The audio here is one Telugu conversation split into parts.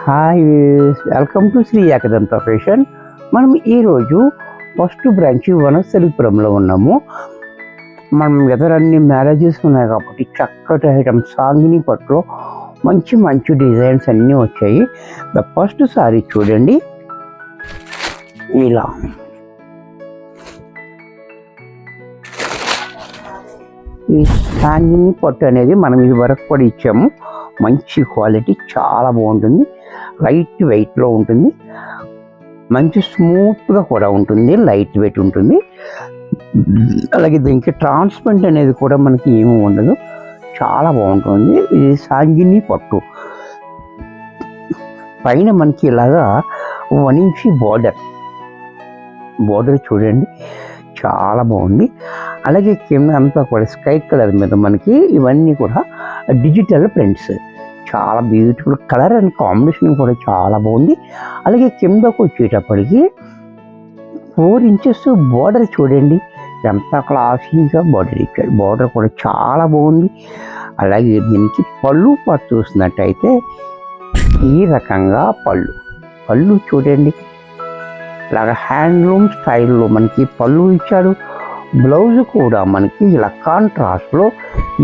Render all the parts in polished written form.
Hi, welcome to Shri Ekadanta fashion. మనం ఈరోజు ఫస్ట్ బ్రాంచ్ వనస్థలిపురంలో ఉన్నాము. మనం ఎదురన్ని మ్యారేజెస్ ఉన్నాయి కాబట్టి చక్కటి ఐటమ్స్ సాంగిని పట్టులో మంచి మంచి డిజైన్స్ అన్నీ వచ్చాయి. ద ఫస్ట్ సారీ చూడండి, ఇలా ఈ సాంగిని పట్టు అనేది మనం ఇది వరకు కూడా ఇచ్చాము. మంచి క్వాలిటీ, చాలా బాగుంటుంది. లైట్ వెయిట్లో ఉంటుంది, మంచి స్మూత్గా కూడా ఉంటుంది, లైట్ వెయిట్ ఉంటుంది. అలాగే దీనికి ట్రాన్స్పరెంట్ అనేది కూడా మనకి ఏమీ ఉండదు, చాలా బాగుంటుంది. ఇది సాంగిని పట్టు. పైన మనకి ఇలాగా 1 ఇంచ్ బార్డర్ చూడండి, చాలా బాగుంది. అలాగే కింద అంతా కూడా స్కై కలర్ మీద మనకి ఇవన్నీ కూడా డిజిటల్ ప్రింట్స్, చాలా బ్యూటిఫుల్ కలర్ అండ్ కాంబినేషన్ కూడా చాలా బాగుంది. అలాగే కిందకు వచ్చేటప్పటికి 4 ఇంచెస్ బార్డర్ చూడండి, ఎంత క్లాసీగా బార్డర్ ఇచ్చాడు. బార్డర్ కూడా చాలా బాగుంది. అలాగే దీనికి పళ్ళు పాటు చూసినట్టయితే ఈ రకంగా పళ్ళు చూడండి, ఇలాగ హ్యాండ్లూమ్ స్టైల్లో మనకి పళ్ళు ఇచ్చాడు. బ్లౌజ్ కూడా మనకి ఇలా కాంట్రాస్ట్లో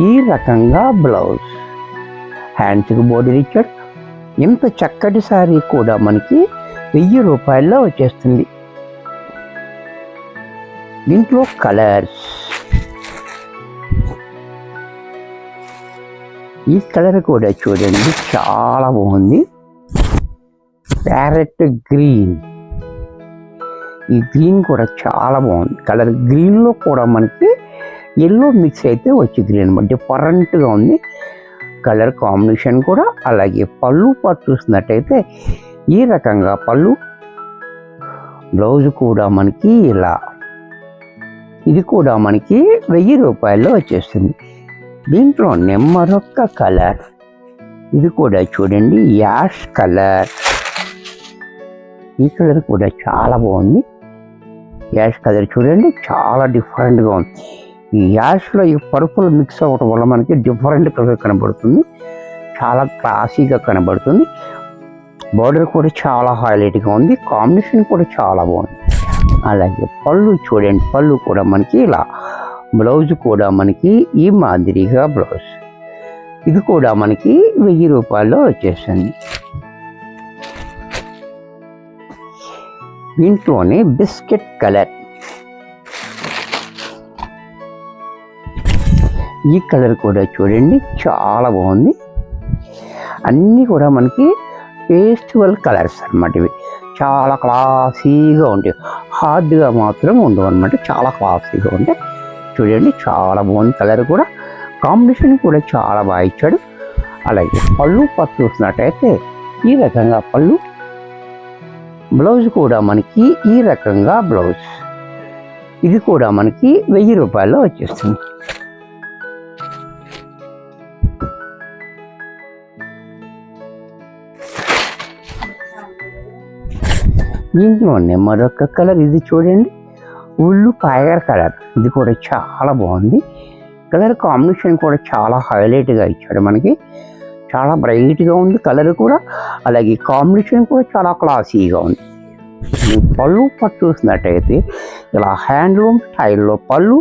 ఈ రకంగా బ్లౌజ్, హ్యాండ్స్కి బోర్డర్ ఇచ్చాడు. ఇంత చక్కటి సారీ కూడా మనకి 1000 రూపాయల్లో వచ్చేస్తుంది. దీంట్లో కలర్స్, ఈ కలర్ కూడా చూడండి, చాలా బాగుంది. ప్యారెట్ గ్రీన్, ఈ గ్రీన్ కూడా చాలా బాగుంది. కలర్ గ్రీన్లో కూడా మనకి ఎల్లో మిక్స్ అయితే వచ్చి గ్రీన్ డిఫరెంట్గా ఉంది కలర్ కాంబినేషన్ కూడా. అలాగే పళ్ళు పాటు చూసినట్టయితే ఈ రకంగా పళ్ళు, బ్లౌజ్ కూడా మనకి ఇలా, ఇది కూడా మనకి 1000 రూపాయల్లో వచ్చేస్తుంది. దీంట్లోనే మరొక కలర్, ఇది కూడా చూడండి, యాష్ కలర్. ఈ కలర్ కూడా చాలా బాగుంది. యాష్ కలర్ చూడండి, చాలా డిఫరెంట్గా ఉంది. ఈ యాష్లో ఈ పర్పుల్ మిక్స్ అవ్వటం వల్ల మనకి డిఫరెంట్ కలర్ కనబడుతుంది, చాలా క్లాసీగా కనబడుతుంది. బార్డర్ కూడా చాలా హైలైట్గా ఉంది, కాంబినేషన్ కూడా చాలా బాగుంది. అలాగే పళ్ళు చూడండి, పళ్ళు కూడా మనకి ఇలా, బ్లౌజ్ కూడా మనకి ఈ మాదిరిగా బ్లౌజ్, ఇది కూడా మనకి 1000 రూపాయల్లో వచ్చేస్తుంది. దీంట్లోనే బిస్కెట్ కలర్, ఈ కలర్ కూడా చూడండి, చాలా బాగుంది. అన్నీ కూడా మనకి పేస్టల్ కలర్స్ అన్నమాట. ఇవి చాలా క్లాసీగా ఉంటాయి, హార్డ్గా మాత్రం ఉండవు అనమాట, చాలా క్లాసీగా ఉంటాయి. చూడండి, చాలా బాగుంది. కలర్ కూడా, కాంబినేషన్ కూడా చాలా బాగా ఇచ్చాడు. అలాగే పళ్ళు పట్టు చూసినట్టయితే ఈ రకంగా పళ్ళు, బ్లౌజ్ కూడా మనకి ఈ రకంగా బ్లౌజ్, ఇది కూడా మనకి 1000 రూపాయల్లో వచ్చేస్తుంది. దీంట్లోనే మరొక కలర్, ఇది చూడండి, ఉల్లు ఫైర్ కలర్, ఇది కూడా చాలా బాగుంది. కలర్ కాంబినేషన్ కూడా చాలా హైలైట్గా ఇచ్చాడు మనకి, చాలా బ్రైట్గా ఉంది కలర్ కూడా. అలాగే కాంబినేషన్ కూడా చాలా క్లాసీగా ఉంది. పళ్ళు పట్టు చూసినట్టయితే ఇలా హ్యాండ్లూమ్ స్టైల్లో పళ్ళు,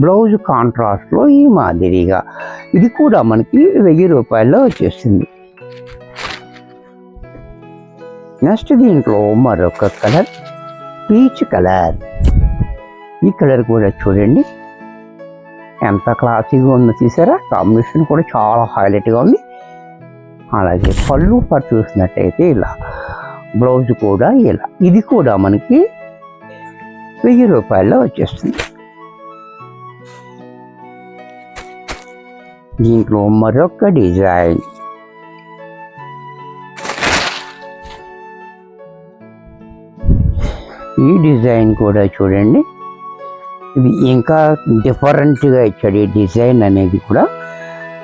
బ్లౌజ్ కాంట్రాస్ట్లో ఈ మాదిరిగా, ఇది కూడా మనకి 1000 రూపాయల్లో వచ్చేస్తుంది. నెక్స్ట్ దీంట్లో మరొక కలర్, పీచ్ కలర్. ఈ కలర్ కూడా చూడండి, ఎంత క్లాసీగా ఉందో చూసారా. కాంబినేషన్ కూడా చాలా హైలైట్గా ఉంది. అలాగే పళ్ళు పట్టు చూసినట్టయితే ఇలా, బ్లౌజ్ కూడా ఇలా, ఇది కూడా మనకి 1000 రూపాయల్లో వచ్చేస్తుంది. దీంట్లో మరొక డిజైన్, ఈ డిజైన్ కూడా చూడండి, ఇది ఇంకా డిఫరెంట్గా ఇచ్చాడు. ఈ డిజైన్ అనేది కూడా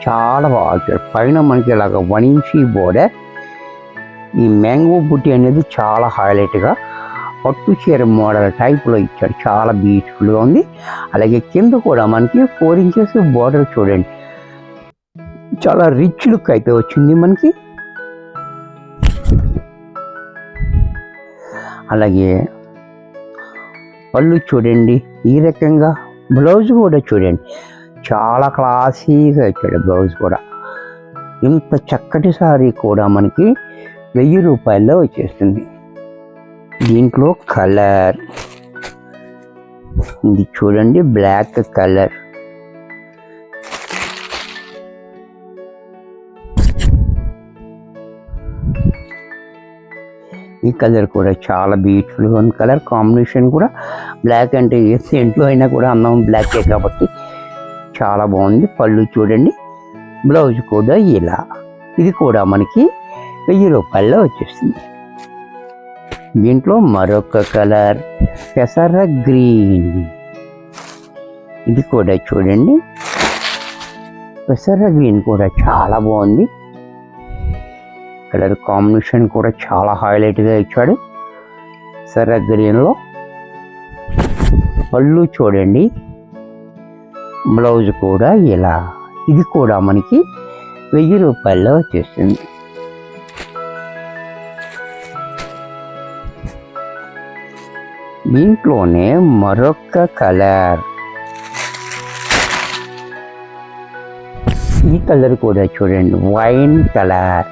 చాలా బాగా ఇచ్చాడు. పైన మనకి ఇలాగ 1 ఇంచ్ బోర్డర్, ఈ మ్యాంగో బుట్టి అనేది చాలా హైలైట్గా పట్టు చీర మోడల్ టైప్లో ఇచ్చాడు, చాలా బ్యూటిఫుల్గా ఉంది. అలాగే కింద కూడా మనకి 4 ఇంచెస్ బోర్డర్ చూడండి, చాలా రిచ్ లుక్ అయితే వచ్చింది మనకి. అలాగే పళ్ళు చూడండి ఈ రకంగా. బ్లౌజ్ కూడా చూడండి చాలా క్లాసీగా ఇచ్చాడు బ్లౌజ్ కూడా. ఇంత చక్కటి సారీ కూడా మనకి 1000 రూపాయల్లో వచ్చేస్తుంది. దీంట్లో కలర్ ఇది చూడండి, బ్లాక్ కలర్. ఈ కలర్ కూడా చాలా బ్యూటిఫుల్గా ఉంది. కలర్ కాంబినేషన్ కూడా బ్లాక్ అంటే దేంట్లో అయినా కూడా అందం బ్లాకే కాబట్టి చాలా బాగుంది. పళ్ళు చూడండి, బ్లౌజ్ కూడా ఇలా. ఇది కూడా మనకి 1000 రూపాయల్లో వచ్చేస్తుంది. దీంట్లో మరొక కలర్ పెసర గ్రీన్. ఇది కూడా చూడండి, పెసర గ్రీన్ కూడా చాలా బాగుంది. కలర్ కాంబినేషన్ కూడా చాలా హైలైట్గా ఇచ్చాడు పెసర గ్రీన్లో. పళ్ళు చూడండి, బ్లౌజ్ కూడా ఇలా. ఇది కూడా మనకి 1000 రూపాయల్లో వచ్చేస్తుంది. దీంట్లోనే మరొక కలర్. ఈ కలర్ కూడా చూడండి, వైన్ కలర్.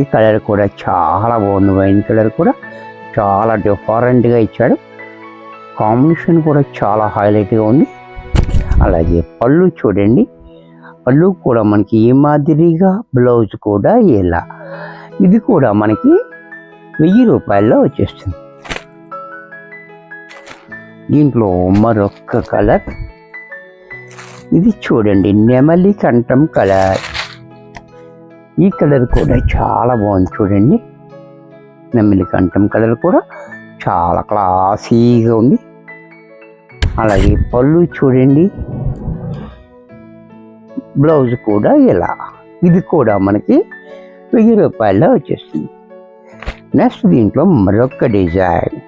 ఈ కలర్ కూడా చాలా బాగుంది. వైన్ కలర్ కూడా చాలా డిఫరెంట్గా ఇచ్చాడు. కాంబినేషన్ కూడా చాలా హైలైట్గా ఉంది. అలాగే పళ్ళు చూడండి, పళ్ళు కూడా మనకి ఈ మాదిరిగా, బ్లౌజ్ కూడా ఇలా. ఇది కూడా మనకి 1000 రూపాయల్లో వచ్చేస్తుంది. దీంట్లో మరొక కలర్. ఇది చూడండి, నెమలి కంఠం కలర్. ఈ కలర్ కూడా చాలా బాగుంది చూడండి. నెమలి కంఠం కలర్ కూడా చాలా క్లాసీగా ఉంది. అలాగే పళ్ళు చూడండి, బ్లౌజ్ కూడా ఇలా. ఇది కూడా మనకి 1000 రూపాయల్లో వచ్చేస్తుంది. నెక్స్ట్ దీంట్లో మరొక డిజైన్.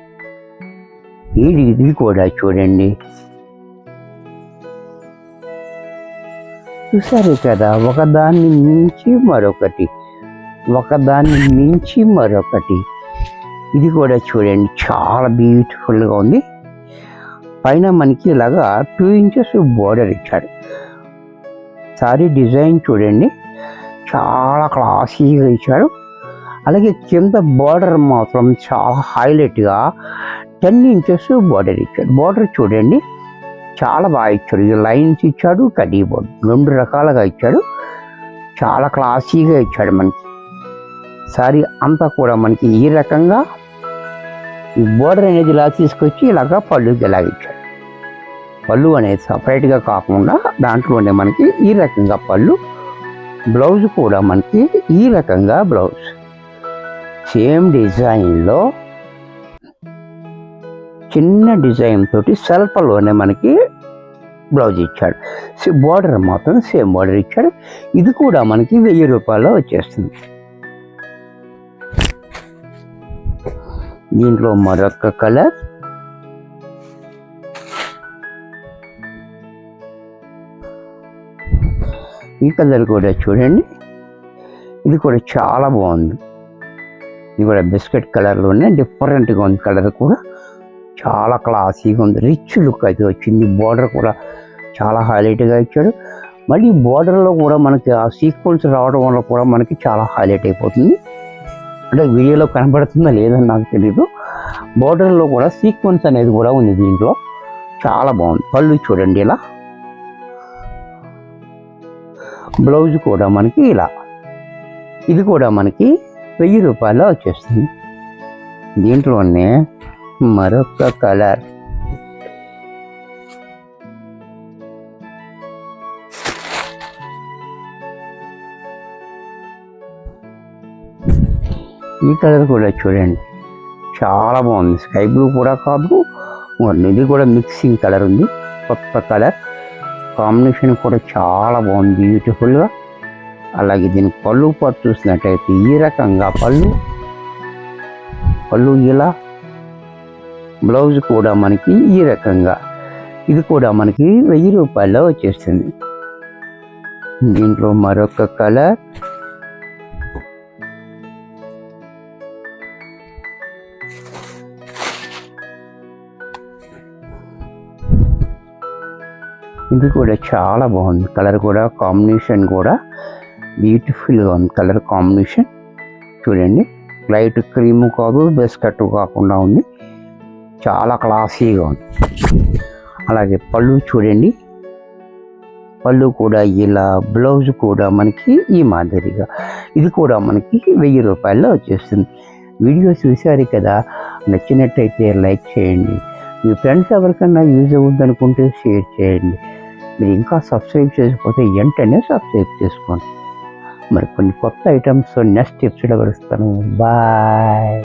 ఇది కూడా చూడండి, చూసారు కదా, ఒకదాన్ని మించి మరొకటి, ఒకదాన్ని మించి మరొకటి. ఇది కూడా చూడండి చాలా బ్యూటిఫుల్గా ఉంది. పైన మనకి ఇలాగా 2 ఇంచెస్ బోర్డర్ ఇచ్చాడు. సారీ డిజైన్ చూడండి చాలా క్లాసీగా ఇచ్చాడు. అలాగే కింద బోర్డర్ మాత్రం చాలా హైలైట్గా 10 ఇంచెస్ బోర్డర్ ఇచ్చాడు. బోర్డర్ చూడండి చాలా బాగా ఇచ్చాడు. ఇది లైన్స్ ఇచ్చాడు, కడ్డీ బోర్డర్ 2 రకాలుగా ఇచ్చాడు. చాలా క్లాసీగా ఇచ్చాడు. మనకి సారీ అంతా కూడా మనకి ఈ రకంగా ఈ బోర్డర్ అనేది ఇలా తీసుకొచ్చి ఇలాగా పళ్ళుకి ఇలాగ ఇచ్చాడు. పళ్ళు అనేది సపరేట్గా కాకుండా దాంట్లోనే మనకి ఈ రకంగా పళ్ళు, బ్లౌజ్ కూడా మనకి ఈ రకంగా బ్లౌజ్. సేమ్ డిజైన్లో చిన్న డిజైన్ తోటి సెల్ఫ్లోనే మనకి బ్లౌజ్ ఇచ్చాడు. బోర్డర్ మాత్రం సేమ్ బోర్డర్ ఇచ్చాడు. ఇది కూడా మనకి 1000 రూపాయల్లో వచ్చేస్తుంది. దీంట్లో మరొక కలర్. ఈ కలర్ కూడా చూడండి, ఇది కూడా చాలా బాగుంది. ఇది కూడా బిస్కెట్ కలర్లోనే డిఫరెంట్గా ఉంది. కలర్ కూడా చాలా క్లాసీగా ఉంది. రిచ్ లుక్ అయితే వచ్చింది. బోర్డర్ కూడా చాలా హైలైట్గా ఇచ్చాడు. మళ్ళీ బోర్డర్లో కూడా మనకి ఆ సీక్వెన్స్ రావడం వల్ల కూడా మనకి చాలా హైలైట్ అయిపోతుంది. అంటే వీడియోలో కనబడుతుందా లేదని నాకు తెలీదు. బోర్డర్లో కూడా సీక్వెన్స్ అనేది కూడా ఉంది. దీంట్లో చాలా బాగుంది. పళ్ళు చూడండి ఇలా, బ్లౌజ్ కూడా మనకి ఇలా. ఇది కూడా మనకి 1000 రూపాయల్లో వచ్చేస్తుంది. దీంట్లోనే మరొక కలర్. ఈ కలర్ కూడా చూడండి చాలా బాగుంది. స్కై బ్లూ కూడా కాదు, ఇది కూడా మిక్సింగ్ కలర్ ఉంది. కొత్త కలర్ కాంబినేషన్ కూడా చాలా బాగుంది, బ్యూటిఫుల్గా. అలాగే దీని పళ్ళు పాటు చూసినట్టయితే ఈ రకంగా పళ్ళు ఇలా, బ్లౌజ్ కూడా మనకి ఈ రకంగా. ఇది కూడా మనకి 1000 రూపాయల్లో వచ్చేస్తుంది. దీంట్లో మరొక కలర్. ఇది కూడా చాలా బాగుంది. కలర్ కూడా కాంబినేషన్ కూడా బ్యూటిఫుల్గా ఉంది. కలర్ కాంబినేషన్ చూడండి, లైట్ క్రీము కాదు, బిస్కెట్ కాకుండా ఉంది, చాలా క్లాసీగా ఉంది. అలాగే పళ్ళు చూడండి, పళ్ళు కూడా ఇలా, బ్లౌజ్ కూడా మనకి ఈ మాదిరిగా, ఇది కూడా మనకి 1000 రూపాయల్లో వచ్చేస్తుంది. వీడియో చూసారు కదా, నచ్చినట్టయితే లైక్ చేయండి, మీ ఫ్రెండ్స్ ఎవరికైనా యూజ్ అవుతుంది అనుకుంటే షేర్ చేయండి. మీరు ఇంకా సబ్స్క్రైబ్ చేసుకోకపోతే వెంటనే సబ్స్క్రైబ్ చేసుకోండి. మరి కొన్ని కొత్త ఐటమ్స్ నెక్స్ట్ ఎపిసోడ్ వరుస్తాను. బాయ్.